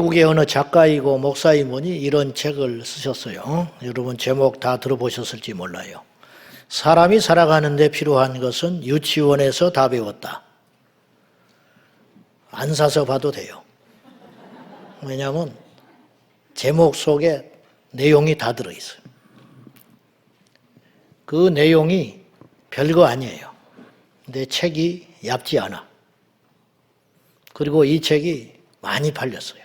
미국의 어느 작가이고 목사이분이 이런 책을 쓰셨어요. 여러분 제목 다 들어보셨을지 몰라요. 사람이 살아가는 데 필요한 것은 유치원에서 다 배웠다. 안 사서 봐도 돼요. 왜냐하면 제목 속에 내용이 다 들어있어요. 그 내용이 별거 아니에요. 근데 책이 얇지 않아. 그리고 이 책이 많이 팔렸어요.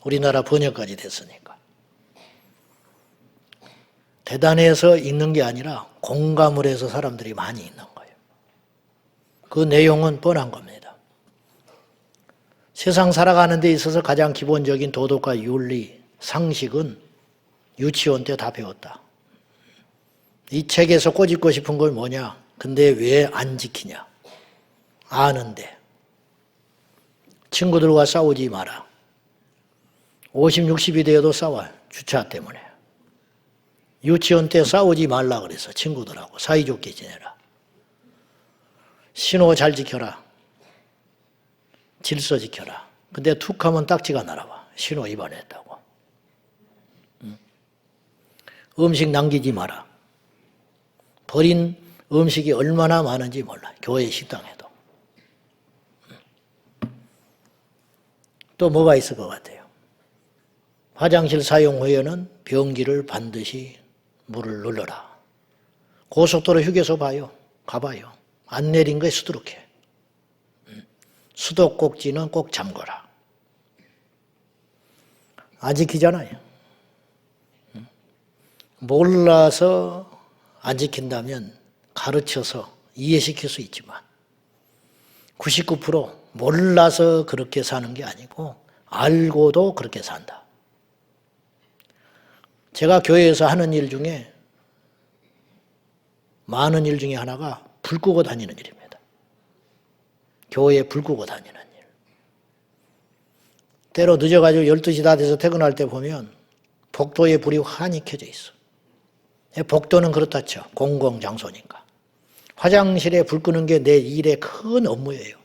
우리나라 번역까지 됐으니까. 대단해서 읽는 게 아니라 공감을 해서 사람들이 많이 읽는 거예요. 그 내용은 뻔한 겁니다. 세상 살아가는 데 있어서 가장 기본적인 도덕과 윤리, 상식은 유치원 때 다 배웠다. 이 책에서 꼬집고 싶은 걸 뭐냐? 근데 왜 안 지키냐? 아는데. 친구들과 싸우지 마라. 50, 60이 되어도 싸워요. 주차 때문에. 유치원 때 싸우지 말라 그래서 친구들하고 사이좋게 지내라. 신호 잘 지켜라. 질서 지켜라. 근데 툭 하면 딱지가 날아와. 신호 위반했다고. 음식 남기지 마라. 버린 음식이 얼마나 많은지 몰라. 교회 식당에도. 또 뭐가 있을 것 같아요? 화장실 사용 후에는 변기를 반드시 물을 눌러라. 고속도로 휴게소 봐요. 가봐요. 안 내린 거에 수두룩해. 수도꼭지는 꼭 잠궈라. 안 지키잖아요. 몰라서 안 지킨다면 가르쳐서 이해시킬 수 있지만 99% 몰라서 그렇게 사는 게 아니고 알고도 그렇게 산다. 제가 교회에서 하는 일 중에 많은 일 중에 하나가 불 끄고 다니는 일입니다. 교회에 불 끄고 다니는 일. 때로 늦어가지고 12시 다 돼서 퇴근할 때 보면 복도에 불이 환히 켜져 있어. 복도는 그렇다죠. 공공장소니까. 화장실에 불 끄는 게 내 일의 큰 업무예요.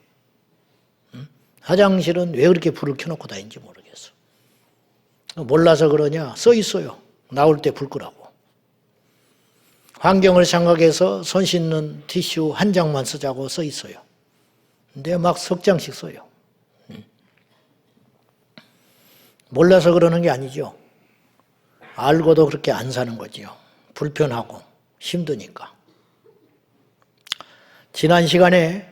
화장실은 왜 그렇게 불을 켜놓고 다니는지 모르겠어. 몰라서 그러냐? 써 있어요. 나올 때 불 끄라고. 환경을 생각해서 손 씻는 티슈 한 장만 쓰자고 써 있어요. 근데 막 석 장씩 써요. 몰라서 그러는 게 아니죠. 알고도 그렇게 안 사는 거지요. 불편하고 힘드니까. 지난 시간에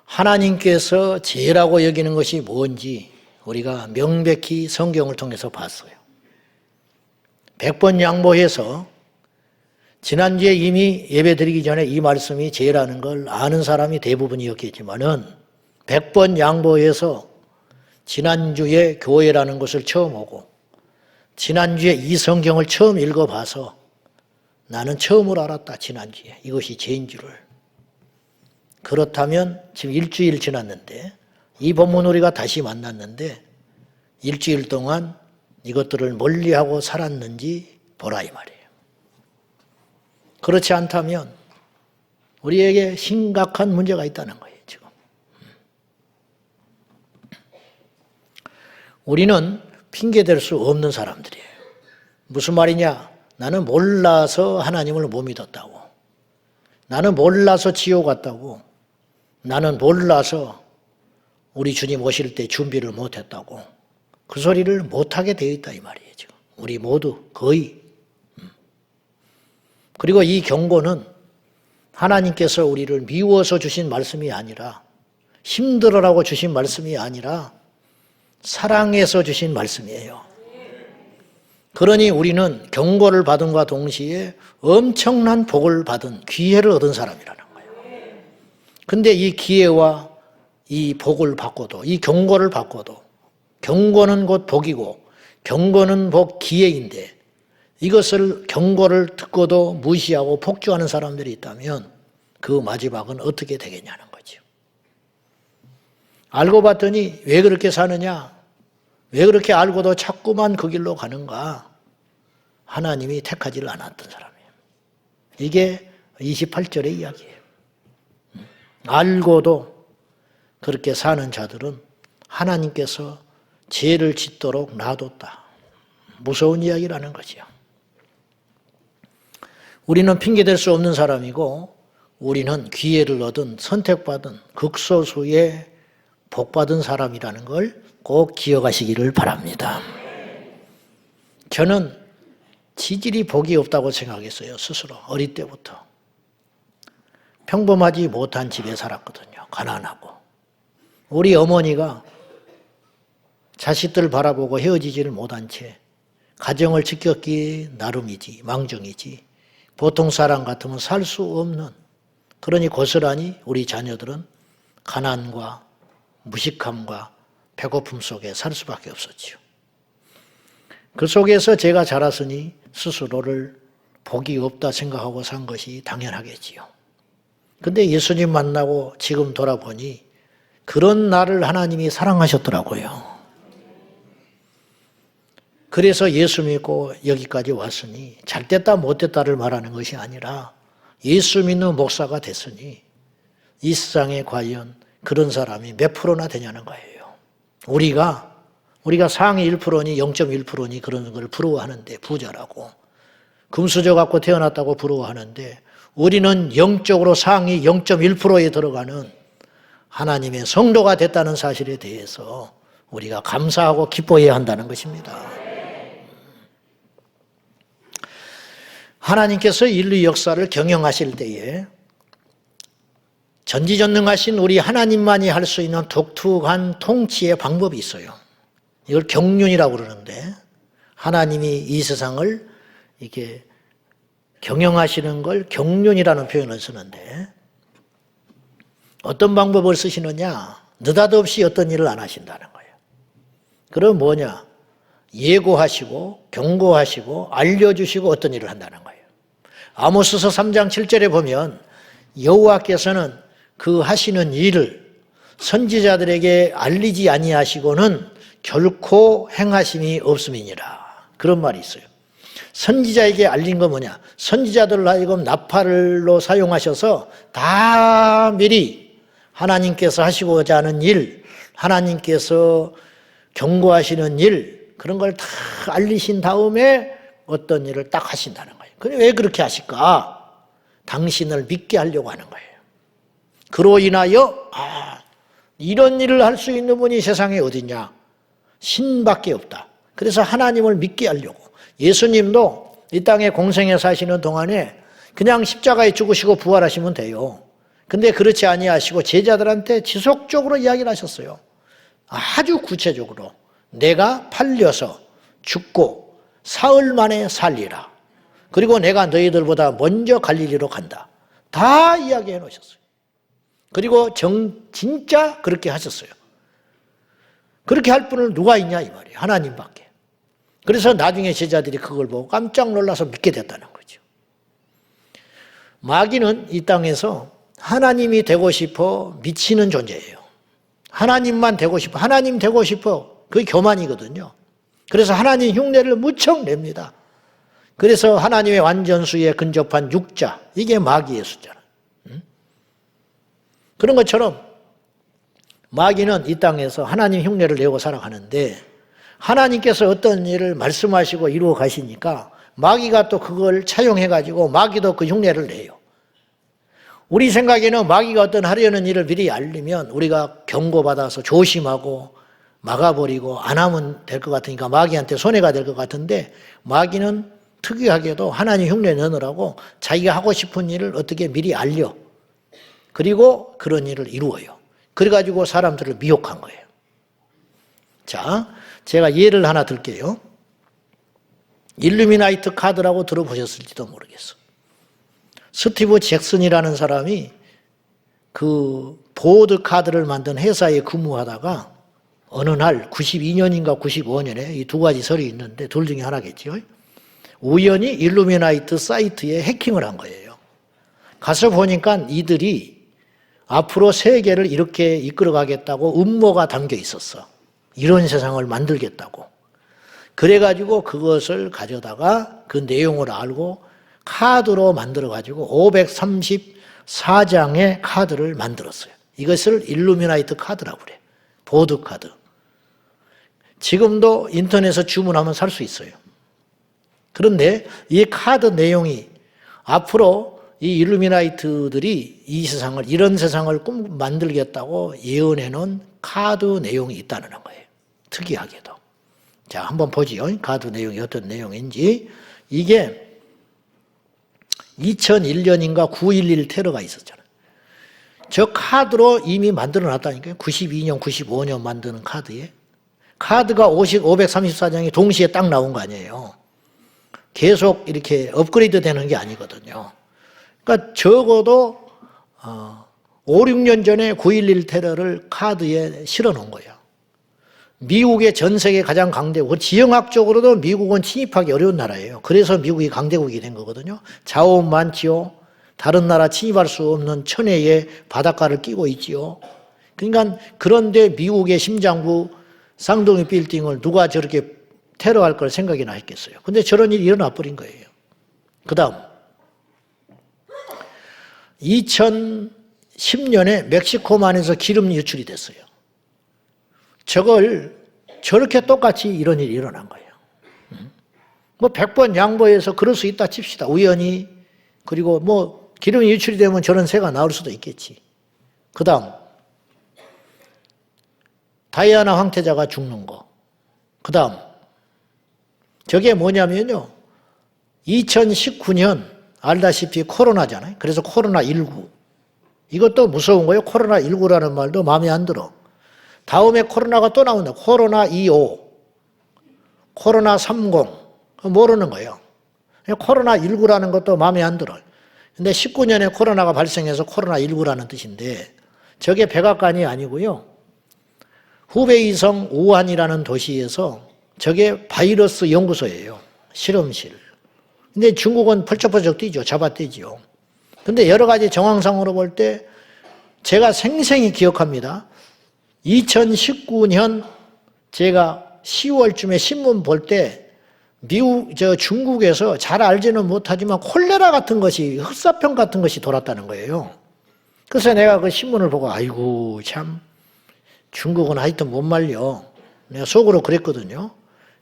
하나님께서 죄라고 여기는 것이 뭔지 우리가 명백히 성경을 통해서 봤어요. 100번 양보해서 지난주에 이미 예배드리기 전에 이 말씀이 죄라는 걸 아는 사람이 대부분이었겠지만은 100번 양보해서 지난주에 교회라는 것을 처음 오고 지난주에 이 성경을 처음 읽어봐서 나는 처음으로 알았다. 지난주에 이것이 죄인 줄을. 그렇다면 지금 일주일 지났는데 이 본문 우리가 다시 만났는데 일주일 동안 이것들을 멀리하고 살았는지 보라 이 말이에요. 그렇지 않다면 우리에게 심각한 문제가 있다는 거예요. 지금. 우리는 핑계댈 수 없는 사람들이에요. 무슨 말이냐? 나는 몰라서 하나님을 못 믿었다고. 나는 몰라서 지옥 갔다고. 나는 몰라서 우리 주님 오실 때 준비를 못했다고. 그 소리를 못하게 되어 있다 이 말이에요. 지금. 우리 모두 거의. 그리고 이 경고는 하나님께서 우리를 미워서 주신 말씀이 아니라 힘들어라고 주신 말씀이 아니라 사랑해서 주신 말씀이에요. 그러니 우리는 경고를 받음과 동시에 엄청난 복을 받은 기회를 얻은 사람이라는 거예요. 근데 이 기회와 이 복을 받고도 이 경고를 받고도 경고는 곧 복이고 경고는 복 기회인데 이것을 경고를 듣고도 무시하고 폭주하는 사람들이 있다면 그 마지막은 어떻게 되겠냐는 거죠. 알고 봤더니 왜 그렇게 사느냐? 왜 그렇게 알고도 자꾸만 그 길로 가는가? 하나님이 택하지를 않았던 사람이에요. 이게 28절의 이야기예요. 알고도 그렇게 사는 자들은 하나님께서 죄를 짓도록 놔뒀다. 무서운 이야기라는 거죠. 우리는 핑계댈 수 없는 사람이고 우리는 기회를 얻은 선택받은 극소수의 복받은 사람이라는 걸 꼭 기억하시기를 바랍니다. 저는 지질이 복이 없다고 생각했어요. 스스로 어릴 때부터. 평범하지 못한 집에 살았거든요. 가난하고. 우리 어머니가 자식들 바라보고 헤어지지를 못한 채 가정을 지켰기 나름이지 망정이지 보통 사람 같으면 살 수 없는, 그러니 고스란히 우리 자녀들은 가난과 무식함과 배고픔 속에 살 수밖에 없었죠. 그 속에서 제가 자랐으니 스스로를 복이 없다 생각하고 산 것이 당연하겠지요. 근데 예수님 만나고 지금 돌아보니 그런 나를 하나님이 사랑하셨더라고요. 그래서 예수 믿고 여기까지 왔으니 잘됐다 못됐다를 말하는 것이 아니라 예수 믿는 목사가 됐으니 이 세상에 과연 그런 사람이 몇 프로나 되냐는 거예요. 우리가 상위 1%니 0.1%니 그런 걸 부러워하는데, 부자라고 금수저 갖고 태어났다고 부러워하는데, 우리는 영적으로 상위 0.1%에 들어가는 하나님의 성도가 됐다는 사실에 대해서 우리가 감사하고 기뻐해야 한다는 것입니다. 하나님께서 인류 역사를 경영하실 때에 전지전능하신 우리 하나님만이 할 수 있는 독특한 통치의 방법이 있어요. 이걸 경륜이라고 그러는데, 하나님이 이 세상을 이렇게 경영하시는 걸 경륜이라는 표현을 쓰는데, 어떤 방법을 쓰시느냐? 느닷없이 어떤 일을 안 하신다는 거예요. 그럼 뭐냐? 예고하시고 경고하시고 알려주시고 어떤 일을 한다는 거예요. 아모스서 3장 7절에 보면 여호와께서는 그 하시는 일을 선지자들에게 알리지 아니하시고는 결코 행하심이 없음이니라. 그런 말이 있어요. 선지자에게 알린 건 뭐냐? 선지자들을 하여금 나팔로 사용하셔서 다 미리 하나님께서 하시고자 하는 일, 하나님께서 경고하시는 일, 그런 걸 다 알리신 다음에 어떤 일을 딱 하신다는 거예요. 근데 왜 그렇게 하실까? 당신을 믿게 하려고 하는 거예요. 그로 인하여 이런 일을 할 수 있는 분이 세상에 어디냐? 신밖에 없다. 그래서 하나님을 믿게 하려고. 예수님도 이 땅에 공생에 사시는 동안에 그냥 십자가에 죽으시고 부활하시면 돼요. 근데 그렇지 아니하시고 제자들한테 지속적으로 이야기를 하셨어요. 아주 구체적으로. 내가 팔려서 죽고 사흘 만에 살리라. 그리고 내가 너희들보다 먼저 갈릴리로 간다. 다 이야기해 놓으셨어요. 그리고 진짜 그렇게 하셨어요. 그렇게 할 분은 누가 있냐 이 말이에요. 하나님밖에. 그래서 나중에 제자들이 그걸 보고 깜짝 놀라서 믿게 됐다는 거죠. 마귀는 이 땅에서 하나님이 되고 싶어 미치는 존재예요. 하나님만 되고 싶어, 하나님 되고 싶어. 그게 교만이거든요. 그래서 하나님 흉내를 무척 냅니다. 그래서 하나님의 완전수에 근접한 6자, 이게 마귀의 숫자라. 그런 것처럼 마귀는 이 땅에서 하나님 흉내를 내고 살아가는데, 하나님께서 어떤 일을 말씀하시고 이루어 가시니까 마귀가 또 그걸 차용해가지고 마귀도 그 흉내를 내요. 우리 생각에는 마귀가 어떤 하려는 일을 미리 알리면 우리가 경고받아서 조심하고 막아버리고 안 하면 될 것 같으니까 마귀한테 손해가 될 것 같은데, 마귀는 특이하게도 하나님 흉내 내느라고 자기가 하고 싶은 일을 어떻게 미리 알려. 그리고 그런 일을 이루어요. 그래가지고 사람들을 미혹한 거예요. 자, 제가 예를 하나 들게요. 일루미나이트 카드라고 들어보셨을지도 모르겠어. 스티브 잭슨이라는 사람이 그 보드 카드를 만든 회사에 근무하다가 어느 날 92년인가 95년에 이 두 가지 설이 있는데 둘 중에 하나겠죠. 우연히 일루미나이트 사이트에 해킹을 한 거예요. 가서 보니까 이들이 앞으로 세계를 이렇게 이끌어가겠다고 음모가 담겨 있었어. 이런 세상을 만들겠다고. 그래가지고 그것을 가져다가 그 내용을 알고 카드로 만들어가지고 534장의 카드를 만들었어요. 이것을 일루미나이트 카드라고 그래. 보드 카드. 지금도 인터넷에서 주문하면 살 수 있어요. 그런데 이 카드 내용이 앞으로 이 일루미나이트들이 이 세상을, 이런 세상을 만들겠다고 예언해 놓은 카드 내용이 있다는 거예요. 특이하게도. 자, 한번 보지요. 카드 내용이 어떤 내용인지. 이게 2001년인가 9.11 테러가 있었잖아요. 저 카드로 이미 만들어 놨다니까요. 92년, 95년 만드는 카드에. 카드가 534장이 동시에 딱 나온 거 아니에요. 계속 이렇게 업그레이드 되는 게 아니거든요. 그러니까 적어도 5, 6년 전에 9.11 테러를 카드에 실어 놓은 거예요. 미국의 전 세계 가장 강대국, 지형학적으로도 미국은 침입하기 어려운 나라예요. 그래서 미국이 강대국이 된 거거든요. 자원 많지요. 다른 나라 침입할 수 없는 천혜의 바닷가를 끼고 있지요. 그러니까 그런데 미국의 심장부 쌍둥이 빌딩을 누가 저렇게 테러할 걸 생각이나 했겠어요. 근데 저런 일이 일어나 버린 거예요. 그 다음 2010년에 멕시코만에서 기름 유출이 됐어요. 저걸 저렇게 똑같이 이런 일이 일어난 거예요. 뭐 100번 양보해서 그럴 수 있다 칩시다. 우연히. 그리고 뭐 기름이 유출이 되면 저런 새가 나올 수도 있겠지. 그 다음 다이아나 황태자가 죽는 거. 그 다음 저게 뭐냐면요. 2019년 알다시피 코로나잖아요. 그래서 코로나19. 이것도 무서운 거예요. 코로나19라는 말도 마음에 안 들어. 다음에 코로나가 또 나온다. 코로나25, 코로나30. 모르는 거예요. 코로나19라는 것도 마음에 안 들어. 근데 19년에 코로나가 발생해서 코로나19라는 뜻인데 저게 백악관이 아니고요. 후베이성 우한이라는 도시에서 저게 바이러스 연구소예요. 실험실. 근데 중국은 펄쩍펄쩍 뛰죠. 잡아떼죠. 근데 여러 가지 정황상으로 볼 때 제가 생생히 기억합니다. 2019년 제가 10월쯤에 신문 볼 때 중국에서 잘 알지는 못하지만 콜레라 같은 것이, 흑사병 같은 것이 돌았다는 거예요. 그래서 내가 그 신문을 보고 아이고 참 중국은 하여튼 못 말려. 내가 속으로 그랬거든요.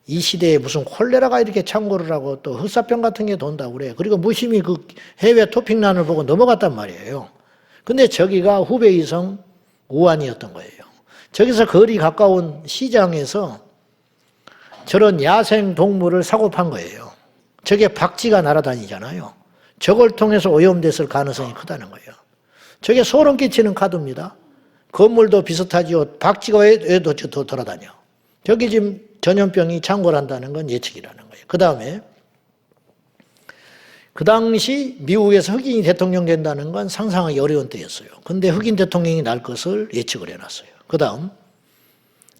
이 시대에 무슨 콜레라가 이렇게 창궐을 하고 또 흑사병 같은 게 돈다고 그래. 그리고 무심히 그 해외 토픽란을 보고 넘어갔단 말이에요. 근데 저기가 후베이성 우한이었던 거예요. 저기서 거리 가까운 시장에서 저런 야생 동물을 사고 판 거예요. 저게 박쥐가 날아다니잖아요. 저걸 통해서 오염됐을 가능성이 크다는 거예요. 저게 소름 끼치는 카드입니다. 건물도 비슷하지요. 박쥐가 왜도 더 돌아다녀. 저기 지금 전염병이 창궐한다는 건 예측이라는 거예요. 그 다음에 그 당시 미국에서 흑인이 대통령 된다는 건 상상하기 어려운 때였어요. 근데 흑인 대통령이 날 것을 예측을 해놨어요. 그 다음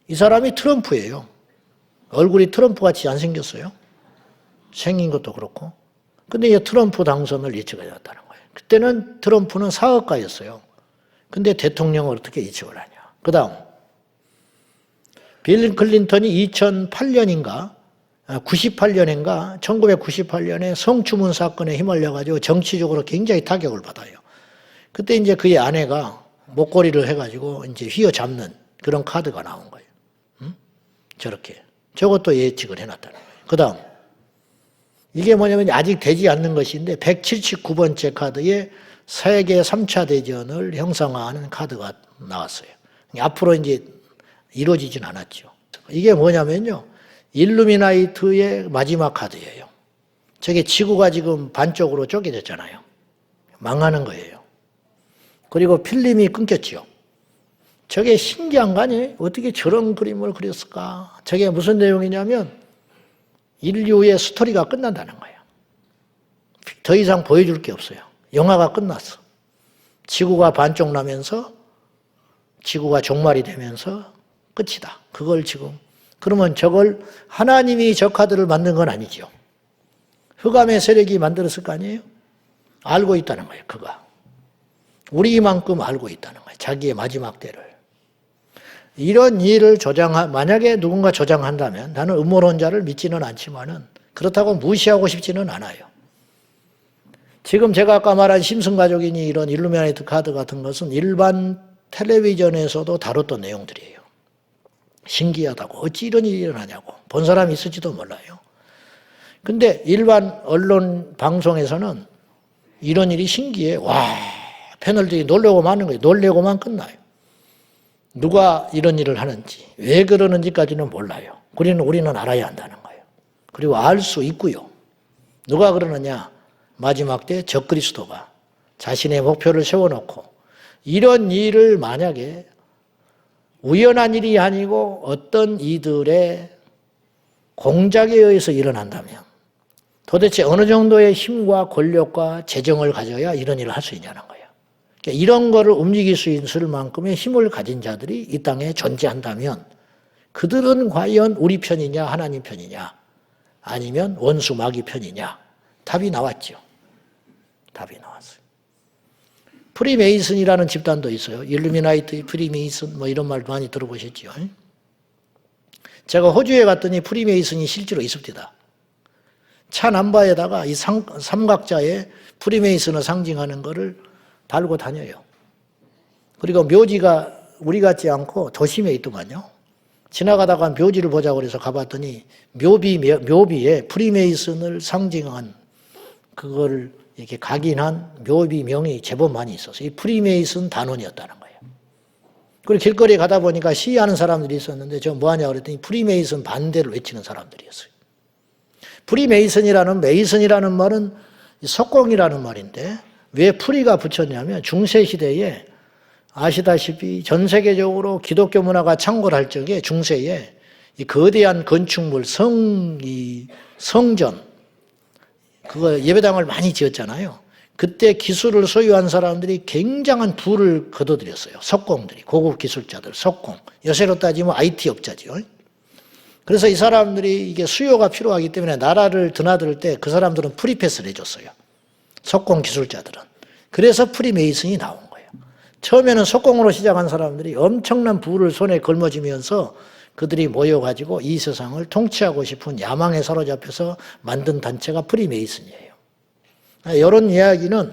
이 사람이 트럼프예요. 얼굴이 트럼프 같이 안 생겼어요. 생긴 것도 그렇고. 근데 이 트럼프 당선을 예측을 해놨다는 거예요. 그때는 트럼프는 사업가였어요. 근데 대통령을 어떻게 예측을 하냐. 그 다음 빌 클린턴이 2008년인가 98년인가 1998년에 성추문 사건에 휘말려가지고 정치적으로 굉장히 타격을 받아요. 그때 이제 그의 아내가 목걸이를 해가지고 이제 휘어잡는 그런 카드가 나온 거예요. 저렇게. 저것도 예측을 해놨다는 거예요. 그 다음 이게 뭐냐면 아직 되지 않는 것인데 179번째 카드에 세계 3차 대전을 형상화하는 카드가 나왔어요. 앞으로 이제 이루어지진 않았죠. 이게 뭐냐면요. 일루미나이트의 마지막 카드예요. 저게 지구가 지금 반쪽으로 쪼개졌잖아요. 망하는 거예요. 그리고 필름이 끊겼죠. 저게 신기한 거 아니에요? 어떻게 저런 그림을 그렸을까? 저게 무슨 내용이냐면 인류의 스토리가 끝난다는 거예요. 더 이상 보여줄 게 없어요. 영화가 끝났어. 지구가 반쪽 나면서 지구가 종말이 되면서 끝이다. 그걸 지금 그러면 저걸 하나님이 저 카드를 만든 건 아니죠. 흑암의 세력이 만들었을 거 아니에요? 알고 있다는 거예요. 그가. 우리만큼 알고 있다는 거예요. 자기의 마지막 때를. 이런 일을 만약에 누군가 조장한다면 나는 음모론자를 믿지는 않지만은 그렇다고 무시하고 싶지는 않아요. 지금 제가 아까 말한 심슨 가족이니 이런 일루미나이트 카드 같은 것은 일반 텔레비전에서도 다뤘던 내용들이에요. 신기하다고. 어찌 이런 일이 일어나냐고. 본 사람이 있을지도 몰라요. 근데 일반 언론 방송에서는 이런 일이 신기해. 와, 패널들이 놀래고 마는 거예요. 놀래고만 끝나요. 누가 이런 일을 하는지, 왜 그러는지까지는 몰라요. 우리는 알아야 한다는 거예요. 그리고 알 수 있고요. 누가 그러느냐? 마지막 때 적그리스도가 자신의 목표를 세워놓고 이런 일을 만약에 우연한 일이 아니고 어떤 이들의 공작에 의해서 일어난다면 도대체 어느 정도의 힘과 권력과 재정을 가져야 이런 일을 할 수 있냐는 거예요. 그러니까 이런 거를 움직일 수 있을 만큼의 힘을 가진 자들이 이 땅에 존재한다면 그들은 과연 우리 편이냐 하나님 편이냐 아니면 원수 마귀 편이냐. 답이 나왔죠. 답이 나왔어요. 프리메이슨이라는 집단도 있어요. 일루미나이트, 프리메이슨 뭐 이런 말 많이 들어보셨죠. 제가 호주에 갔더니 프리메이슨이 실제로 있습니다. 차 남바에다가 이 삼각자에 프리메이슨을 상징하는 것을 달고 다녀요. 그리고 묘지가 우리 같지 않고 도심에 있더만요. 지나가다가 묘지를 보자고 그래서 가봤더니 묘비에 프리메이슨을 상징한 그걸 이렇게 각인한 묘비명이 제법 많이 있었어요. 이 프리메이슨 단원이었다는 거예요. 그리고 길거리에 가다 보니까 시위하는 사람들이 있었는데 저 뭐하냐 그랬더니 프리메이슨 반대를 외치는 사람들이었어요. 메이슨이라는 말은 석공이라는 말인데 왜 프리가 붙였냐면 중세시대에 아시다시피 전 세계적으로 기독교 문화가 창궐할 적에 중세에 이 거대한 건축물 성전 그거 예배당을 많이 지었잖아요. 그때 기술을 소유한 사람들이 굉장한 부를 거둬들였어요. 석공들이 고급 기술자들 석공 요새로 따지면 IT 업자죠. 그래서 이 사람들이 이게 수요가 필요하기 때문에 나라를 드나들 때 그 사람들은 프리패스를 해줬어요. 석공 기술자들은. 그래서 프리메이슨이 나온 거예요. 처음에는 석공으로 시작한 사람들이 엄청난 부를 손에 걸머쥐면서 그들이 모여가지고 이 세상을 통치하고 싶은 야망에 사로잡혀서 만든 단체가 프리메이슨이에요. 이런 이야기는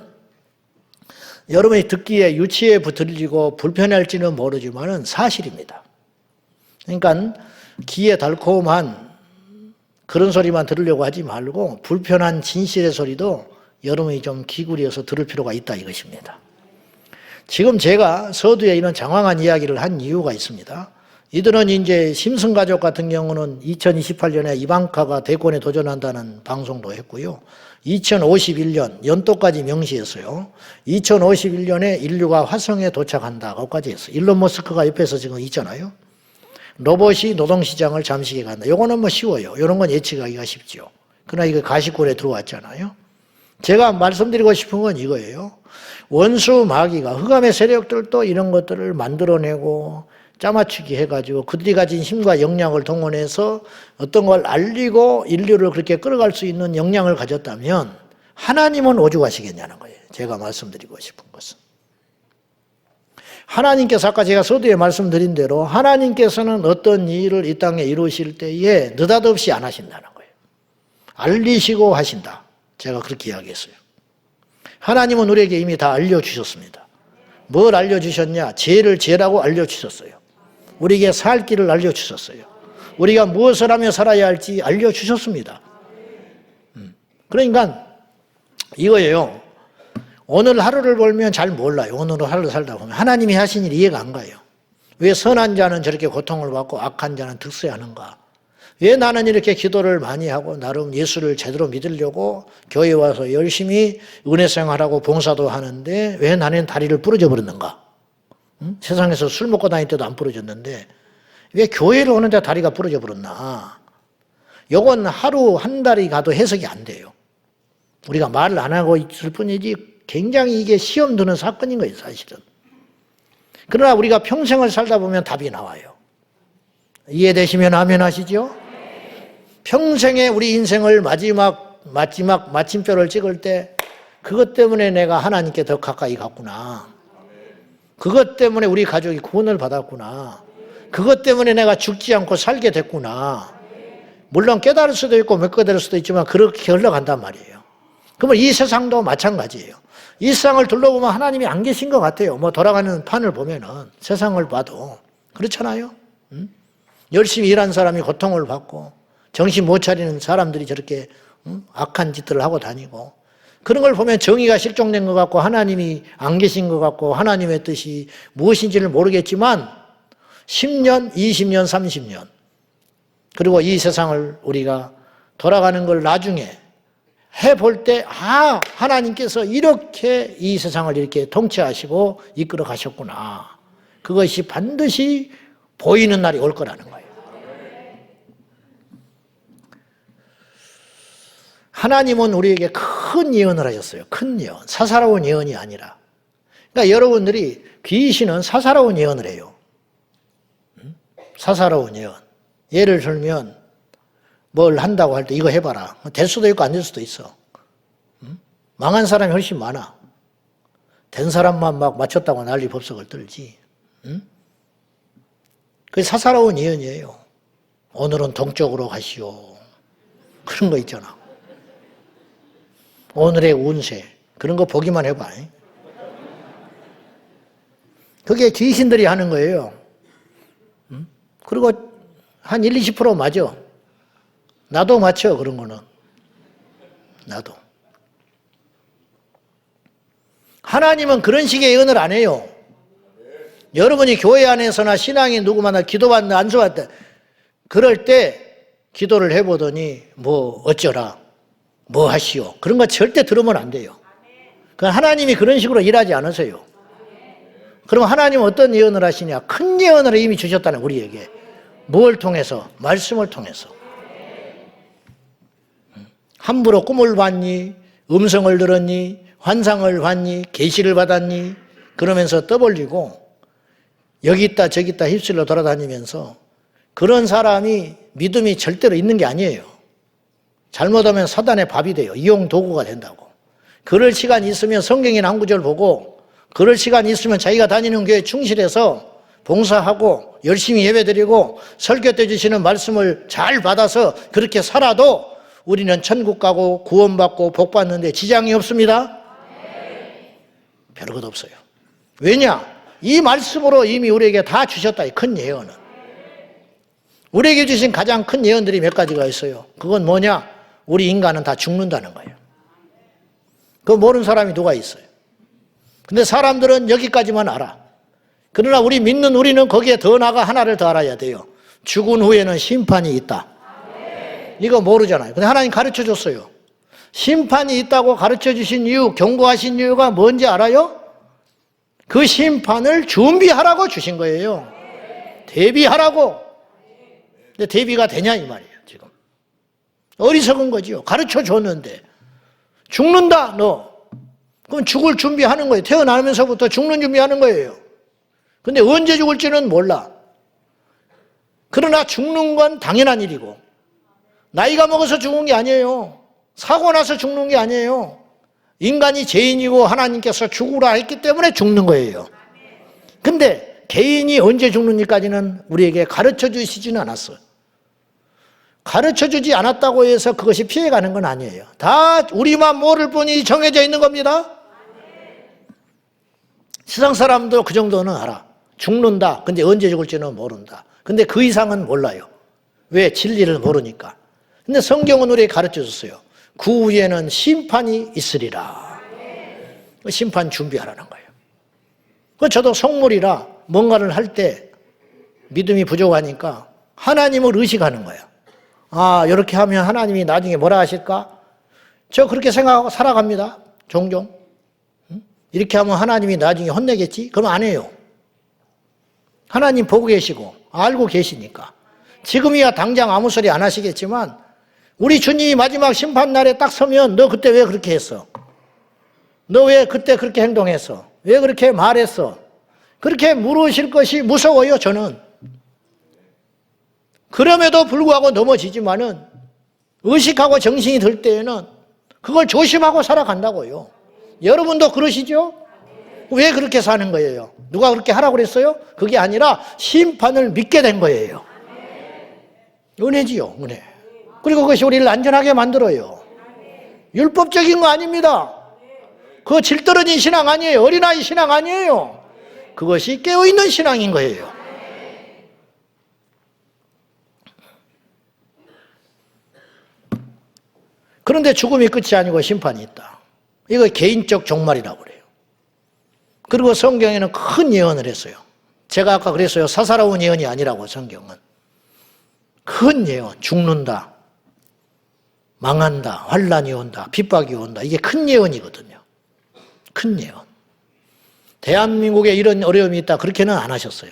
여러분이 듣기에 유치해 들리고 불편할지는 모르지만 사실입니다. 그러니까 귀에 달콤한 그런 소리만 들으려고 하지 말고 불편한 진실의 소리도 여러분이 좀 기울여서 들을 필요가 있다 이것입니다. 지금 제가 서두에 이런 장황한 이야기를 한 이유가 있습니다. 이들은 이제 심슨 가족 같은 경우는 2028년에 이방카가 대권에 도전한다는 방송도 했고요. 2051년 연도까지 명시했어요. 2051년에 인류가 화성에 도착한다고까지 했어요. 일론 머스크가 옆에서 지금 있잖아요. 로봇이 노동시장을 잠식해 간다. 요거는 뭐 쉬워요. 이런 건 예측하기가 쉽죠. 그러나 이거 가시권에 들어왔잖아요. 제가 말씀드리고 싶은 건 이거예요. 원수 마귀가 흑암의 세력들도 이런 것들을 만들어내고 짜맞추기 해가지고 그들이 가진 힘과 역량을 동원해서 어떤 걸 알리고 인류를 그렇게 끌어갈 수 있는 역량을 가졌다면 하나님은 오죽하시겠냐는 거예요. 제가 말씀드리고 싶은 것은. 하나님께서 아까 제가 서두에 말씀드린 대로 하나님께서는 어떤 일을 이 땅에 이루실 때에 느닷없이 안 하신다는 거예요. 알리시고 하신다. 제가 그렇게 이야기했어요. 하나님은 우리에게 이미 다 알려주셨습니다. 뭘 알려주셨냐? 죄를 죄라고 알려주셨어요. 우리에게 살 길을 알려주셨어요. 우리가 무엇을 하며 살아야 할지 알려주셨습니다. 그러니까 이거예요. 오늘 하루를 벌면 잘 몰라요. 오늘 하루를 살다 보면 하나님이 하신 일 이해가 안 가요. 왜 선한 자는 저렇게 고통을 받고 악한 자는 득세하는가? 왜 나는 이렇게 기도를 많이 하고 나름 예수를 제대로 믿으려고 교회 와서 열심히 은혜 생활하고 봉사도 하는데 왜 나는 다리를 부러져 버렸는가? 응? 세상에서 술 먹고 다닐 때도 안 부러졌는데 왜 교회를 오는데 다리가 부러져 버렸나? 이건 하루 한 달이 가도 해석이 안 돼요. 우리가 말을 안 하고 있을 뿐이지 굉장히 이게 시험 드는 사건인 거예요, 사실은. 그러나 우리가 평생을 살다 보면 답이 나와요. 이해되시면 아멘 하시죠? 평생에 우리 인생을 마지막 마침표를 찍을 때 그것 때문에 내가 하나님께 더 가까이 갔구나. 그것 때문에 우리 가족이 구원을 받았구나. 그것 때문에 내가 죽지 않고 살게 됐구나. 물론 깨달을 수도 있고 못 깨달을 수도 있지만 그렇게 흘러간단 말이에요. 그러면 이 세상도 마찬가지예요. 이 세상을 둘러보면 하나님이 안 계신 것 같아요. 뭐 돌아가는 판을 보면은 세상을 봐도 그렇잖아요. 열심히 일한 사람이 고통을 받고 정신 못 차리는 사람들이 저렇게 악한 짓들을 하고 다니고 그런 걸 보면 정의가 실종된 것 같고 하나님이 안 계신 것 같고 하나님의 뜻이 무엇인지를 모르겠지만 10년, 20년, 30년 그리고 이 세상을 우리가 돌아가는 걸 나중에 해볼 때 하나님께서 이렇게 이 세상을 이렇게 통치하시고 이끌어 가셨구나. 그것이 반드시 보이는 날이 올 거라는 거예요. 하나님은 우리에게 큰 예언을 하셨어요. 큰 예언. 사사로운 예언이 아니라. 그러니까 여러분들이 귀신은 사사로운 예언을 해요. 사사로운 예언. 예를 들면 뭘 한다고 할 때 이거 해봐라. 될 수도 있고 안 될 수도 있어. 망한 사람이 훨씬 많아. 된 사람만 막 맞췄다고 난리 법석을 떨지. 그게 사사로운 예언이에요. 오늘은 동쪽으로 가시오. 그런 거 있잖아. 오늘의 운세. 그런 거 보기만 해봐. 그게 귀신들이 하는 거예요. 그리고 한 1, 20% 맞아. 나도 맞춰, 그런 거는. 나도. 하나님은 그런 식의 예언을 안 해요. 여러분이 교회 안에서나 신앙이 누구마나 기도받는다, 안 좋았다. 그럴 때 기도를 해보더니 뭐 어쩌라, 뭐 하시오. 그런 거 절대 들으면 안 돼요. 하나님이 그런 식으로 일하지 않으세요. 그럼 하나님은 어떤 예언을 하시냐? 큰 예언을 이미 주셨다는 우리에게. 뭘 통해서? 말씀을 통해서. 함부로 꿈을 봤니? 음성을 들었니? 환상을 봤니? 계시를 받았니? 그러면서 떠벌리고 여기 있다 저기 있다 휩쓸려 돌아다니면서 그런 사람이 믿음이 절대로 있는 게 아니에요. 잘못하면 사단의 밥이 돼요. 이용 도구가 된다고. 그럴 시간이 있으면 성경이나 한 구절 보고 그럴 시간이 있으면 자기가 다니는 교회에 충실해서 봉사하고 열심히 예배드리고 설교 때 주시는 말씀을 잘 받아서 그렇게 살아도 우리는 천국 가고 구원받고 복받는데 지장이 없습니다. 별 것 없어요. 왜냐? 이 말씀으로 이미 우리에게 다 주셨다. 이 큰 예언은. 우리에게 주신 가장 큰 예언들이 몇 가지가 있어요. 그건 뭐냐? 우리 인간은 다 죽는다는 거예요. 그거 모르는 사람이 누가 있어요. 근데 사람들은 여기까지만 알아. 그러나 우리는 거기에 더 나아가 하나를 더 알아야 돼요. 죽은 후에는 심판이 있다. 이거 모르잖아요. 근데 하나님 가르쳐 줬어요. 심판이 있다고 가르쳐 주신 이유, 경고하신 이유가 뭔지 알아요? 그 심판을 준비하라고 주신 거예요. 대비하라고. 근데 대비가 되냐 이 말이에요. 지금 어리석은 거지요. 가르쳐 줬는데 죽는다 너. 그럼 죽을 준비하는 거예요. 태어나면서부터 죽는 준비하는 거예요. 근데 언제 죽을지는 몰라. 그러나 죽는 건 당연한 일이고 나이가 먹어서 죽은 게 아니에요. 사고 나서 죽는 게 아니에요. 인간이 죄인이고 하나님께서 죽으라 했기 때문에 죽는 거예요. 근데 개인이 언제 죽는지까지는 우리에게 가르쳐 주시지는 않았어요. 가르쳐 주지 않았다고 해서 그것이 피해가는 건 아니에요. 다 우리만 모를 뿐이 정해져 있는 겁니다. 세상 사람도 그 정도는 알아. 죽는다. 근데 언제 죽을지는 모른다. 근데 그 이상은 몰라요. 왜? 진리를 모르니까. 근데 성경은 우리에게 가르쳐 줬어요. 그 후에는 심판이 있으리라. 심판 준비하라는 거예요. 저도 성물이라 뭔가를 할 때 믿음이 부족하니까 하나님을 의식하는 거예요. 아, 이렇게 하면 하나님이 나중에 뭐라 하실까? 저 그렇게 생각하고 살아갑니다. 종종. 이렇게 하면 하나님이 나중에 혼내겠지? 그럼 안 해요. 하나님 보고 계시고 알고 계시니까. 지금이야 당장 아무 소리 안 하시겠지만 우리 주님이 마지막 심판날에 딱 서면 너 그때 왜 그렇게 했어? 너 왜 그때 그렇게 행동했어? 왜 그렇게 말했어? 그렇게 물으실 것이 무서워요, 저는. 그럼에도 불구하고 넘어지지만은 의식하고 정신이 들 때에는 그걸 조심하고 살아간다고요. 여러분도 그러시죠? 왜 그렇게 사는 거예요? 누가 그렇게 하라고 그랬어요? 그게 아니라 심판을 믿게 된 거예요. 은혜지요, 은혜. 그리고 그것이 우리를 안전하게 만들어요. 율법적인 거 아닙니다. 그거 질떨어진 신앙 아니에요. 어린아이 신앙 아니에요. 그것이 깨어있는 신앙인 거예요. 그런데 죽음이 끝이 아니고 심판이 있다. 이거 개인적 종말이라고 그래요. 그리고 성경에는 큰 예언을 했어요. 제가 아까 그랬어요. 사사로운 예언이 아니라고. 성경은 큰 예언, 죽는다, 망한다, 환란이 온다, 핍박이 온다. 이게 큰 예언이거든요. 큰 예언. 대한민국에 이런 어려움이 있다 그렇게는 안 하셨어요.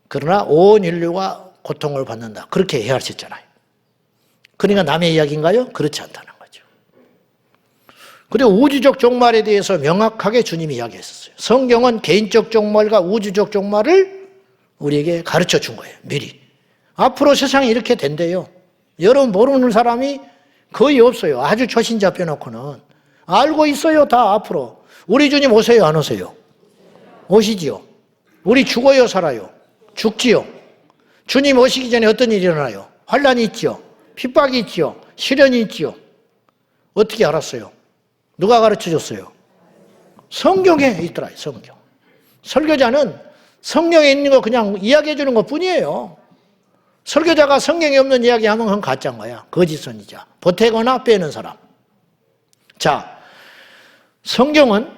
그러나 온 인류가 고통을 받는다 그렇게 해하셨잖아요. 그러니까 남의 이야기인가요? 그렇지 않다는 거죠. 그리고 우주적 종말에 대해서 명확하게 주님이 이야기했었어요. 성경은 개인적 종말과 우주적 종말을 우리에게 가르쳐 준 거예요. 미리. 앞으로 세상이 이렇게 된대요. 여러분 모르는 사람이 거의 없어요. 아주 초신자 빼놓고는. 알고 있어요. 다 앞으로. 우리 주님 오세요? 안 오세요? 오시지요. 우리 죽어요? 살아요? 죽지요. 주님 오시기 전에 어떤 일이 일어나요? 환란이 있지요. 핍박이 있지요. 시련이 있지요. 어떻게 알았어요? 누가 가르쳐 줬어요? 성경에 있더라. 성경. 설교자는 성경에 있는 거 그냥 이야기해 주는 것 뿐이에요. 설교자가 성경에 없는 이야기하면 그건 가짜인 거야. 거짓 선지자. 보태거나 빼는 사람. 자, 성경은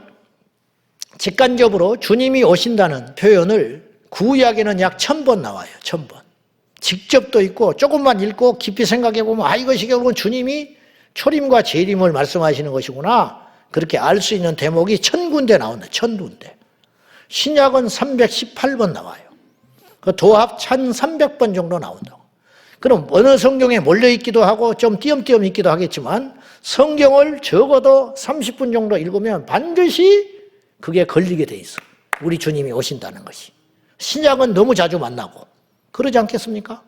직관적으로 주님이 오신다는 표현을 구약에는 약 1000번 나와요. 1000번. 직접도 있고 조금만 읽고 깊이 생각해 보면 이것이 결국은 주님이 초림과 재림을 말씀하시는 것이구나. 그렇게 알 수 있는 대목이 1000군데 나온다. 1000군데. 신약은 318번 나와요. 그 도합 1300번 정도 나온다고. 그럼 어느 성경에 몰려있기도 하고 좀 띄엄띄엄 있기도 하겠지만 성경을 적어도 30분 정도 읽으면 반드시 그게 걸리게 돼 있어. 우리 주님이 오신다는 것이. 신약은 너무 자주 만나고 그러지 않겠습니까?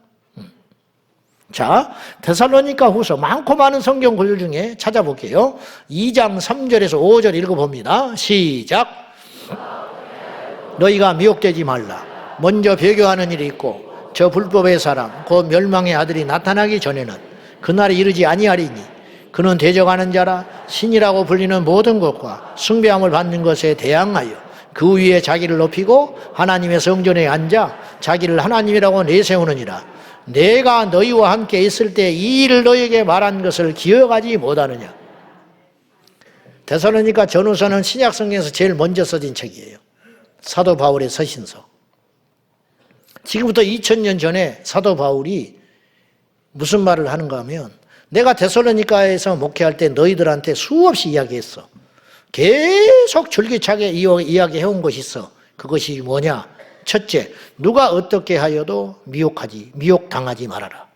자, 데살로니가 후서 많고 많은 성경 구절 중에 찾아볼게요. 2장 3절에서 5절 읽어봅니다. 시작. 너희가 미혹되지 말라. 먼저 배교하는 일이 있고 저 불법의 사람 곧 멸망의 아들이 나타나기 전에는 그날이 이르지 아니하리니 그는 대적하는 자라 신이라고 불리는 모든 것과 숭배함을 받는 것에 대항하여 그 위에 자기를 높이고 하나님의 성전에 앉아 자기를 하나님이라고 내세우느니라. 내가 너희와 함께 있을 때 이 일을 너희에게 말한 것을 기억하지 못하느냐. 데살로니가 전후서는 신약 성경에서 제일 먼저 써진 책이에요. 사도 바울의 서신서. 지금부터 2000년 전에 사도 바울이 무슨 말을 하는가 하면 내가 데살로니가에서 목회할 때 너희들한테 수없이 이야기했어. 계속 줄기차게 이야기해온 것이 있어. 그것이 뭐냐? 첫째, 누가 어떻게 하여도 미혹당하지 말아라.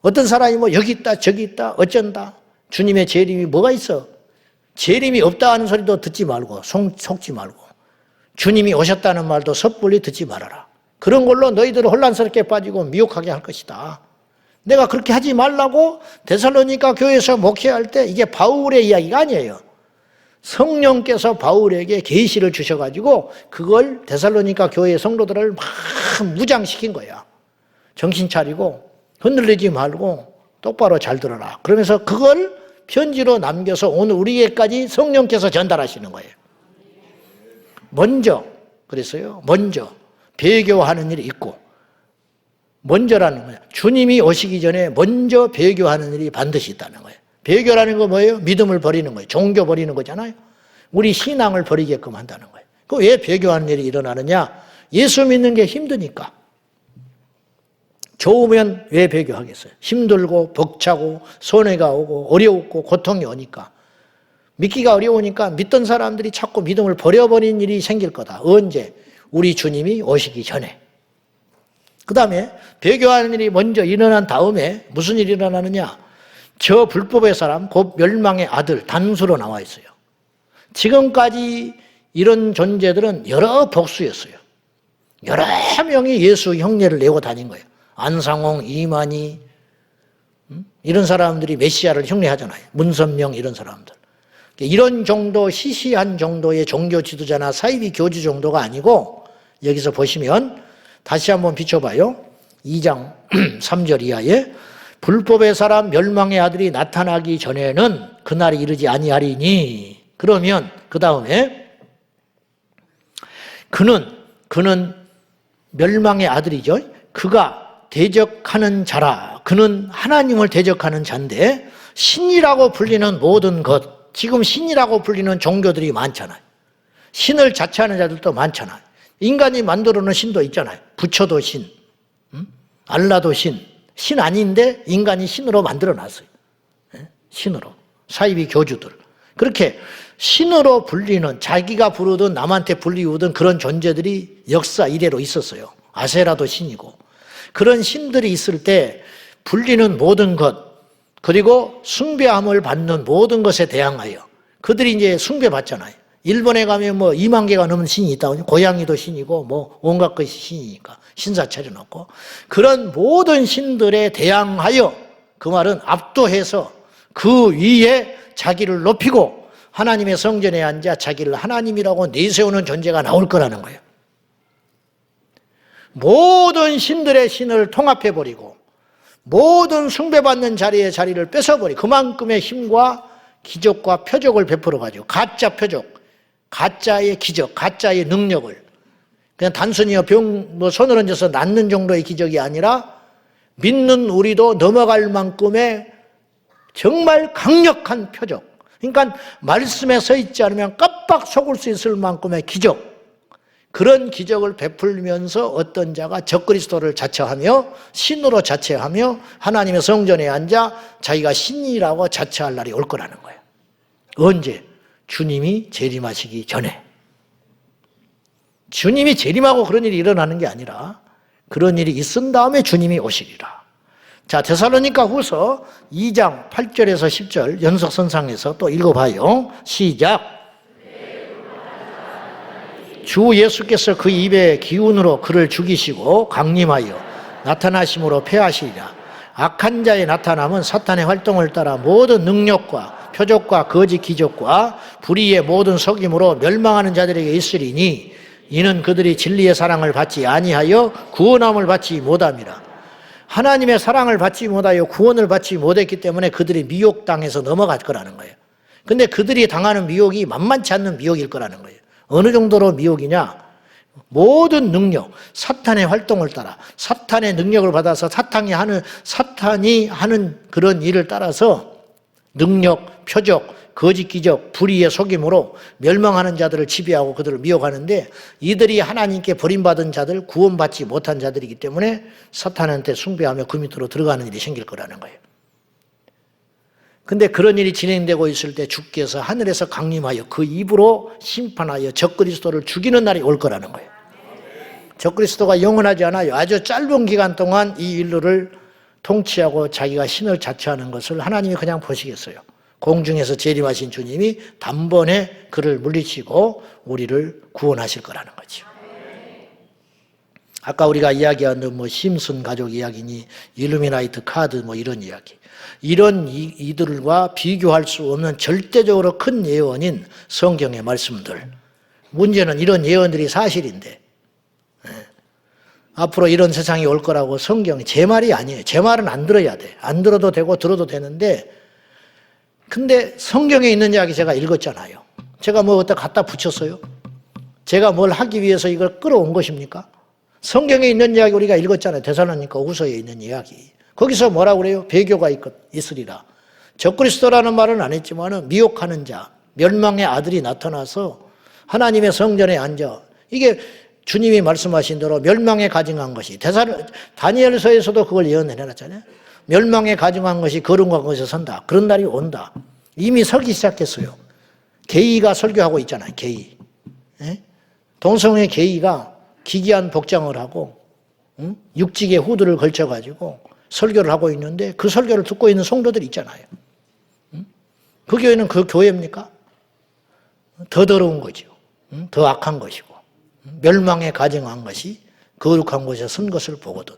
어떤 사람이 뭐 여기 있다 저기 있다 어쩐다. 주님의 재림이 뭐가 있어? 재림이 없다 하는 소리도 듣지 말고 속지 말고 주님이 오셨다는 말도 섣불리 듣지 말아라. 그런 걸로 너희들을 혼란스럽게 빠지고 미혹하게 할 것이다. 내가 그렇게 하지 말라고 데살로니가 교회에서 목회할 때 이게 바울의 이야기가 아니에요. 성령께서 바울에게 계시를 주셔가지고 그걸 데살로니가 교회 성도들을 막 무장시킨 거야. 정신 차리고 흔들리지 말고 똑바로 잘 들어라. 그러면서 그걸 편지로 남겨서 오늘 우리에게까지 성령께서 전달하시는 거예요. 먼저 그랬어요. 먼저 배교하는 일이 있고 먼저라는 거예요. 주님이 오시기 전에 먼저 배교하는 일이 반드시 있다는 거예요. 배교라는 건 뭐예요? 믿음을 버리는 거예요. 종교 버리는 거잖아요. 우리 신앙을 버리게끔 한다는 거예요. 그 왜 배교하는 일이 일어나느냐? 예수 믿는 게 힘드니까. 좋으면 왜 배교하겠어요? 힘들고 벅차고 손해가 오고 어려웠고 고통이 오니까. 믿기가 어려우니까 믿던 사람들이 자꾸 믿음을 버려버린 일이 생길 거다. 언제? 우리 주님이 오시기 전에. 그 다음에 배교하는 일이 먼저 일어난 다음에 무슨 일이 일어나느냐? 저 불법의 사람, 곧 멸망의 아들, 단수로 나와 있어요. 지금까지 이런 존재들은 여러 복수였어요. 여러 명이 예수 형례를 내고 다닌 거예요. 안상홍, 이만희, 이런 사람들이 메시아를 형례하잖아요. 문선명 이런 사람들. 이런 정도 시시한 정도의 종교 지도자나 사이비 교주 정도가 아니고 여기서 보시면 다시 한번 비춰봐요. 2장 3절 이하에 불법의 사람 멸망의 아들이 나타나기 전에는 그날이 이르지 아니하리니. 그러면 그 다음에 그는 멸망의 아들이죠. 그가 대적하는 자라. 그는 하나님을 대적하는 자인데 신이라고 불리는 모든 것, 지금 신이라고 불리는 종교들이 많잖아요. 신을 자처하는 자들도 많잖아요. 인간이 만들어 놓은 신도 있잖아요. 부처도 신, 알라도 신. 신 아닌데 인간이 신으로 만들어 놨어요. 신으로. 사이비 교주들. 그렇게 신으로 불리는, 자기가 부르든 남한테 불리우든 그런 존재들이 역사 이래로 있었어요. 아세라도 신이고. 그런 신들이 있을 때 불리는 모든 것, 그리고 숭배함을 받는 모든 것에 대항하여 그들이 이제 숭배받잖아요. 일본에 가면 뭐 2만 개가 넘는 신이 있다고, 고양이도 신이고 뭐 온갖 것이 신이니까 신사 차려놓고, 그런 모든 신들에 대항하여, 그 말은 압도해서 그 위에 자기를 높이고 하나님의 성전에 앉아 자기를 하나님이라고 내세우는 존재가 나올 거라는 거예요. 모든 신들의 신을 통합해버리고 모든 숭배받는 자리의 자리를 뺏어버리고 그만큼의 힘과 기적과 표적을 베풀어가지고 가짜 표적, 가짜의 기적, 가짜의 능력을 그냥 단순히 손을 얹어서 낫는 정도의 기적이 아니라 믿는 우리도 넘어갈 만큼의 정말 강력한 표적, 그러니까 말씀에 서 있지 않으면 깜빡 속을 수 있을 만큼의 기적, 그런 기적을 베풀면서 어떤 자가 적그리스도를 자처하며 신으로 자처하며 하나님의 성전에 앉아 자기가 신이라고 자처할 날이 올 거라는 거예요. 언제? 주님이 재림하시기 전에. 주님이 재림하고 그런 일이 일어나는 게 아니라 그런 일이 있은 다음에 주님이 오시리라. 자, 데살로니가 후서 2장 8절에서 10절 연속선상에서 또 읽어봐요. 시작. 주 예수께서 그 입의 기운으로 그를 죽이시고 강림하여 나타나심으로 패하시리라. 악한 자의 나타남은 사탄의 활동을 따라 모든 능력과 표적과 거짓 기적과 불의의 모든 속임으로 멸망하는 자들에게 있으리니 이는 그들이 진리의 사랑을 받지 아니하여 구원함을 받지 못함이라. 하나님의 사랑을 받지 못하여 구원을 받지 못했기 때문에 그들이 미혹당해서 넘어갈 거라는 거예요. 근데 그들이 당하는 미혹이 만만치 않는 미혹일 거라는 거예요. 어느 정도로 미혹이냐? 모든 능력, 사탄의 활동을 따라, 사탄의 능력을 받아서 사탄이 하는 그런 일을 따라서 능력, 표적, 거짓 기적, 불의의 속임으로 멸망하는 자들을 지배하고 그들을 미혹하는데, 이들이 하나님께 버림받은 자들, 구원받지 못한 자들이기 때문에 사탄한테 숭배하며 그 밑으로 들어가는 일이 생길 거라는 거예요. 근데 그런 일이 진행되고 있을 때 주께서 하늘에서 강림하여 그 입으로 심판하여 적그리스도를 죽이는 날이 올 거라는 거예요. 적그리스도가 영원하지 않아요. 아주 짧은 기간 동안 이 인류를 통치하고 자기가 신을 자처하는 것을 하나님이 그냥 보시겠어요. 공중에서 재림하신 주님이 단번에 그를 물리치고 우리를 구원하실 거라는 거죠. 아까 우리가 이야기한 뭐 심슨 가족 이야기니 일루미나이트 카드 뭐 이런 이야기, 이런 이들과 비교할 수 없는 절대적으로 큰 예언인 성경의 말씀들. 문제는 이런 예언들이 사실인데 앞으로 이런 세상이 올 거라고 성경이 제 말이 아니에요. 제 말은 안 들어야 돼. 안 들어도 되고 들어도 되는데, 근데 성경에 있는 이야기 제가 읽었잖아요. 제가 뭐 어디다 갖다 붙였어요? 제가 뭘 하기 위해서 이걸 끌어온 것입니까? 성경에 있는 이야기 우리가 읽었잖아요. 데살로니가 후서에 있는 이야기. 거기서 뭐라고 그래요? 배교가 있으리라. 적그리스도라는 말은 안 했지만 미혹하는 자, 멸망의 아들이 나타나서 하나님의 성전에 앉아, 이게 주님이 말씀하신 대로 멸망에 가증한 것이, 다니엘서에서도 그걸 예언해놨잖아요. 멸망에 가증한 것이 거룩한 것에 선다. 그런 날이 온다. 이미 서기 시작했어요. 게이가 설교하고 있잖아요. 게이. 동성애 게이가 기괴한 복장을 하고 육직의 후드를 걸쳐가지고 설교를 하고 있는데 그 설교를 듣고 있는 성도들이 있잖아요. 그 교회는 그 교회입니까? 더 더러운 거죠. 더 악한 것이고 멸망에 가증한 것이 거룩한 곳에 선 것을 보거든.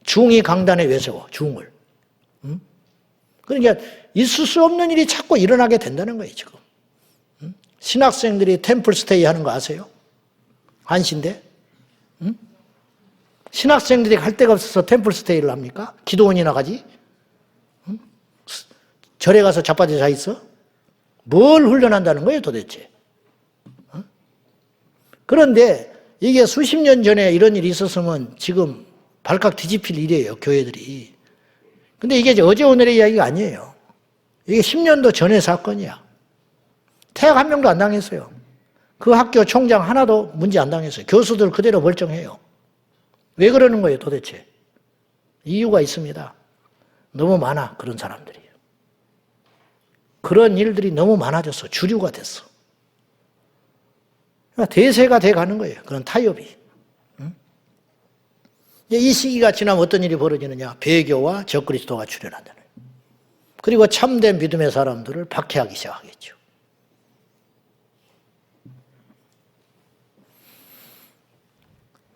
중이 강단에 왜 세워? 중을. 그러니까 있을 수 없는 일이 자꾸 일어나게 된다는 거예요, 지금. 신학생들이 템플 스테이 하는 거 아세요? 한신대? 신학생들이 갈 데가 없어서 템플 스테이를 합니까? 기도원이나 가지? 절에 가서 자빠져 자 있어? 뭘 훈련한다는 거예요, 도대체? 그런데 이게 수십 년 전에 이런 일이 있었으면 지금 발칵 뒤집힐 일이에요, 교회들이. 근데 이게 어제 오늘의 이야기가 아니에요. 이게 10년도 전의 사건이야. 퇴학 한 명도 안 당했어요. 그 학교 총장 하나도 문제 안 당했어요. 교수들 그대로 멀쩡해요. 왜 그러는 거예요, 도대체? 이유가 있습니다. 너무 많아, 그런 사람들이. 그런 일들이 너무 많아져서 주류가 됐어. 그러니까 대세가 돼가는 거예요, 그런 타협이. 이 시기가 지나면 어떤 일이 벌어지느냐? 배교와 적그리스도가 출현한다는 거예요. 그리고 참된 믿음의 사람들을 박해하기 시작하겠죠.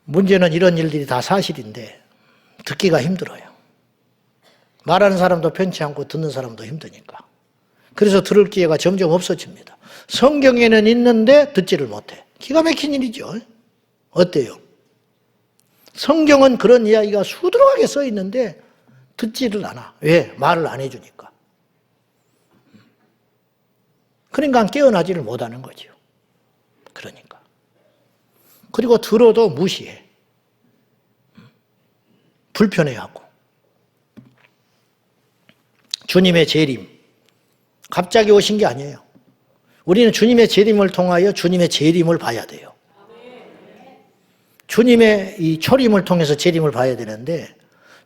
문제는 이런 일들이 다 사실인데 듣기가 힘들어요. 말하는 사람도 편치 않고 듣는 사람도 힘드니까. 그래서 들을 기회가 점점 없어집니다. 성경에는 있는데 듣지를 못해. 기가 막힌 일이죠. 어때요? 성경은 그런 이야기가 수두룩하게 써 있는데 듣지를 않아. 왜? 말을 안 해주니까. 그러니까 깨어나지를 못하는 거죠. 그러니까. 그리고 들어도 무시해. 불편해하고. 주님의 재림. 갑자기 오신 게 아니에요. 우리는 주님의 재림을 통하여 주님의 재림을 봐야 돼요. 주님의 이 초림을 통해서 재림을 봐야 되는데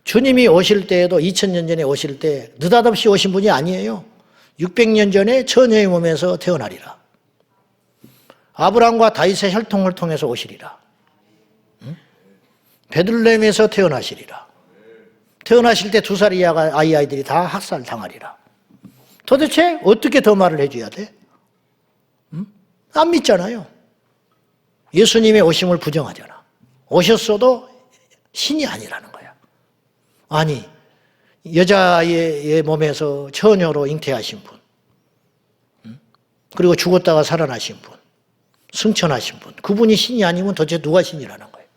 주님이 오실 때에도 2000년 전에 오실 때 느닷없이 오신 분이 아니에요. 600년 전에 처녀의 몸에서 태어나리라. 아브라함과 다윗의 혈통을 통해서 오시리라. 베들레헴에서 태어나시리라. 태어나실 때 2살 이하 아이들이 다 학살당하리라. 도대체 어떻게 더 말을 해줘야 돼? 안 믿잖아요. 예수님의 오심을 부정하잖아. 오셨어도 신이 아니라는 거야. 아니, 여자의 몸에서 처녀로 잉태하신 분, 그리고 죽었다가 살아나신 분, 승천하신 분, 그분이 신이 아니면 도대체 누가 신이라는 거예요.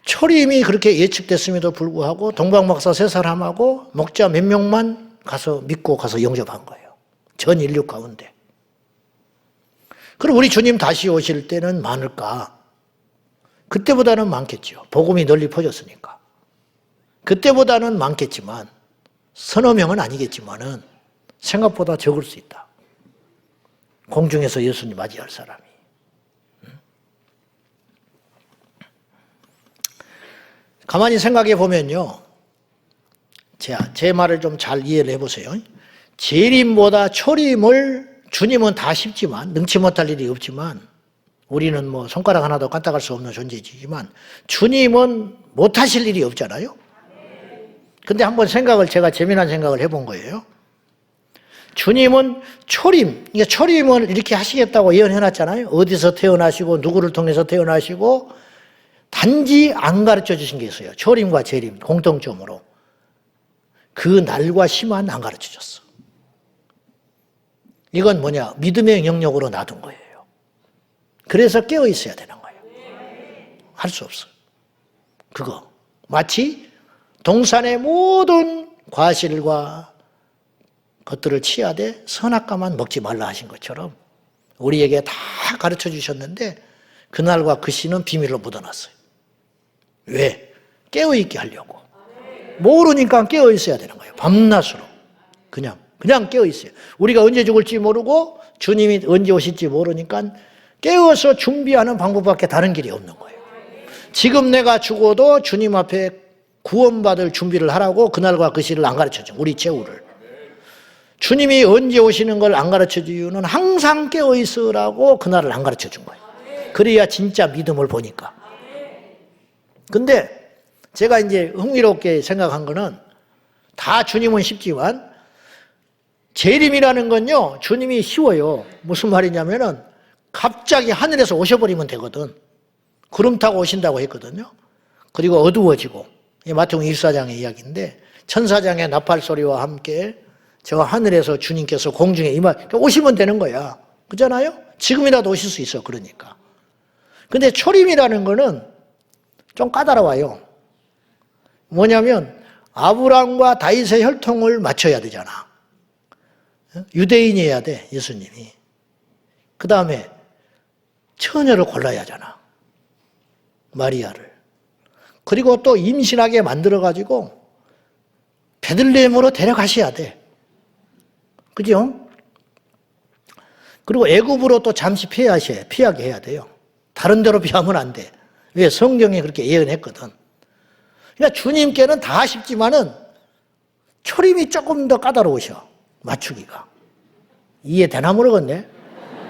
초림이 그렇게 예측됐음에도 불구하고 동방박사 3사람하고 목자 몇 명만 가서 믿고 가서 영접한 거예요. 전 인류 가운데. 그럼 우리 주님 다시 오실 때는 많을까? 그때보다는 많겠죠. 복음이 널리 퍼졌으니까. 그때보다는 많겠지만 서너 명은 아니겠지만은 생각보다 적을 수 있다. 공중에서 예수님 맞이할 사람이. 가만히 생각해 보면요. 제 말을 좀 잘 이해를 해보세요. 재림보다 초림을 주님은 다 쉽지만 능치 못할 일이 없지만 우리는 뭐 손가락 하나도 까딱할 수 없는 존재이지만 주님은 못하실 일이 없잖아요. 근데 한번 제가 재미난 생각을 해본 거예요. 주님은 초림, 그러니까 초림을 이렇게 하시겠다고 예언해놨잖아요. 어디서 태어나시고 누구를 통해서 태어나시고 단지 안 가르쳐 주신 게 있어요. 초림과 재림 공통점으로. 그 날과 시만 안 가르쳐 줬어. 이건 뭐냐? 믿음의 영역으로 놔둔 거예요. 그래서 깨어 있어야 되는 거예요. 할 수 없어. 그거. 마치 동산의 모든 과실과 것들을 치하되 선악과만 먹지 말라 하신 것처럼 우리에게 다 가르쳐 주셨는데 그날과 그 시는 비밀로 묻어놨어요. 왜? 깨어 있게 하려고. 모르니까 깨어 있어야 되는 거예요. 밤낮으로. 그냥 깨어 있어요. 우리가 언제 죽을지 모르고 주님이 언제 오실지 모르니까 깨어서 준비하는 방법밖에 다른 길이 없는 거예요. 지금 내가 죽어도 주님 앞에 구원받을 준비를 하라고 그날과 그 시를 안 가르쳐줘. 우리 최후를. 주님이 언제 오시는 걸 안 가르쳐준 이유는 항상 깨어 있으라고 그날을 안 가르쳐준 거예요. 그래야 진짜 믿음을 보니까. 근데 제가 이제 흥미롭게 생각한 거는 다 주님은 쉽지만 재림이라는 건요, 주님이 쉬워요. 무슨 말이냐면은 갑자기 하늘에서 오셔버리면 되거든. 구름 타고 오신다고 했거든요. 그리고 어두워지고, 마태복음 24장의 이야기인데 천사장의 나팔 소리와 함께 저 하늘에서 주님께서 공중에 그러니까 오시면 되는 거야. 그렇잖아요? 지금이라도 오실 수 있어. 그러니까. 근데 초림이라는 거는 좀 까다로워요. 뭐냐면 아브라함과 다윗의 혈통을 맞춰야 되잖아. 유대인이어야 돼, 예수님이. 그 다음에 처녀를 골라야 하잖아. 마리아를. 그리고 또 임신하게 만들어가지고 베들레헴으로 데려가셔야 돼. 그죠? 그리고 애굽으로 또 잠시 피하게 해야 돼요. 다른 데로 피하면 안 돼. 왜? 성경에 그렇게 예언했거든. 그러니까 주님께는 다 쉽지만은 초림이 조금 더 까다로우셔. 맞추기가. 이해되나 모르겠네.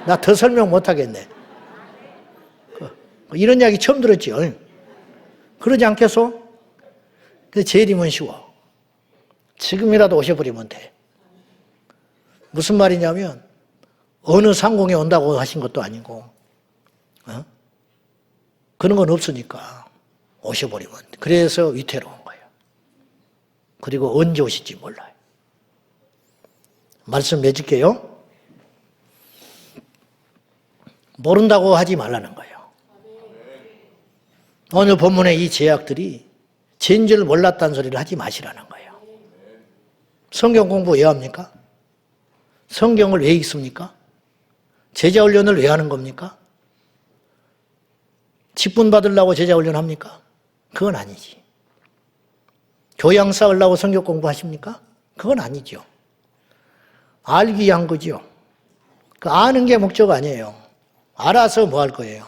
나 더 설명 못하겠네. 이런 이야기 처음 들었지요. 그러지 않겠소? 근데 재림은 쉬워. 지금이라도 오셔버리면 돼. 무슨 말이냐면 어느 상공에 온다고 하신 것도 아니고 그런 건 없으니까 오셔버리면 돼. 그래서 위태로운 거예요. 그리고 언제 오실지 몰라요. 말씀 맺을게요. 모른다고 하지 말라는 거예요. 오늘 본문의 이 제약들이 죄인 줄 몰랐다는 소리를 하지 마시라는 거예요. 성경 공부 왜 합니까? 성경을 왜 읽습니까? 제자훈련을 왜 하는 겁니까? 직분 받으려고 제자훈련 합니까? 그건 아니지. 교양 쌓으려고 성경 공부하십니까? 그건 아니죠. 알기 위한 거죠. 그 아는 게 목적 아니에요. 알아서 뭐 할 거예요?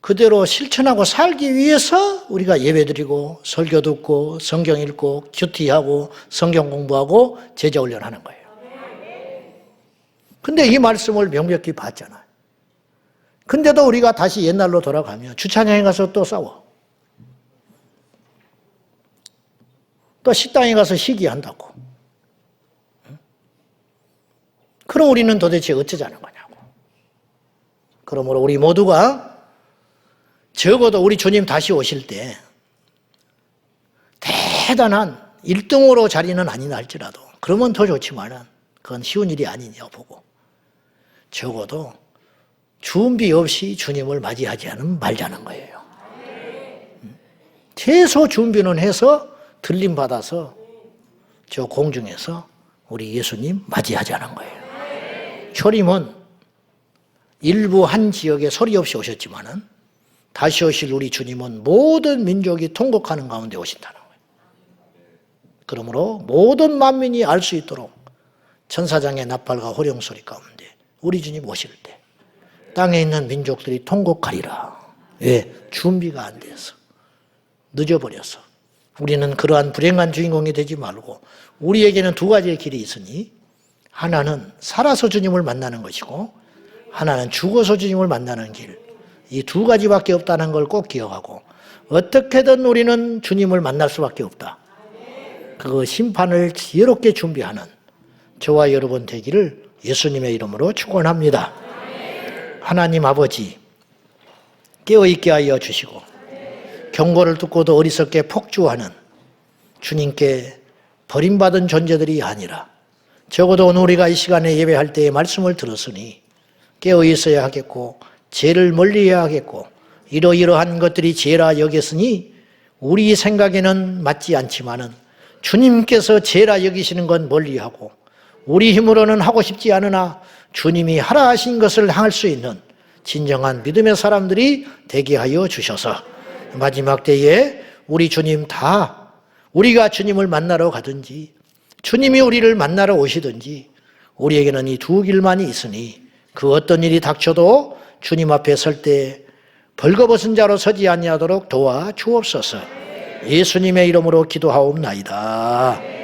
그대로 실천하고 살기 위해서 우리가 예배드리고 설교 듣고 성경 읽고 큐티하고 성경 공부하고 제자훈련하는 거예요. 근데 이 말씀을 명백히 봤잖아요. 근데도 우리가 다시 옛날로 돌아가면 주차장에 가서 또 싸워. 또 식당에 가서 시기한다고. 그럼 우리는 도대체 어쩌자는 거냐고. 그러므로 우리 모두가 적어도 우리 주님 다시 오실 때 대단한 1등으로 자리는 아니나 할지라도 그러면 더 좋지만은 그건 쉬운 일이 아니냐 보고 적어도 준비 없이 주님을 맞이하지 않으면 말자는 거예요. 최소 준비는 해서 들림 받아서 저 공중에서 우리 예수님 맞이하자는 거예요. 초림은 일부 한 지역에 소리 없이 오셨지만은 다시 오실 우리 주님은 모든 민족이 통곡하는 가운데 오신다는 거예요. 그러므로 모든 만민이 알 수 있도록 천사장의 나팔과 호령 소리 가운데 우리 주님 오실 때 땅에 있는 민족들이 통곡하리라. 왜? 준비가 안 돼서 늦어버려서. 우리는 그러한 불행한 주인공이 되지 말고 우리에게는 두 가지의 길이 있으니 하나는 살아서 주님을 만나는 것이고 하나는 죽어서 주님을 만나는 길. 이 두 가지밖에 없다는 걸 꼭 기억하고 어떻게든 우리는 주님을 만날 수밖에 없다. 그 심판을 지혜롭게 준비하는 저와 여러분 되기를 예수님의 이름으로 축원합니다. 하나님 아버지 깨어있게 하여 주시고 경고를 듣고도 어리석게 폭주하는 주님께 버림받은 존재들이 아니라 적어도 오늘 우리가 이 시간에 예배할 때의 말씀을 들었으니 깨어있어야 하겠고 죄를 멀리해야 하겠고 이러이러한 것들이 죄라 여겼으니 우리 생각에는 맞지 않지만은 주님께서 죄라 여기시는 건 멀리하고 우리 힘으로는 하고 싶지 않으나 주님이 하라 하신 것을 할 수 있는 진정한 믿음의 사람들이 되게 하여 주셔서 마지막 때에 우리 주님 다 우리가 주님을 만나러 가든지 주님이 우리를 만나러 오시든지 우리에게는 이 두 길만이 있으니 그 어떤 일이 닥쳐도 주님 앞에 설 때 벌거벗은 자로 서지 아니하도록 도와 주옵소서. 예수님의 이름으로 기도하옵나이다.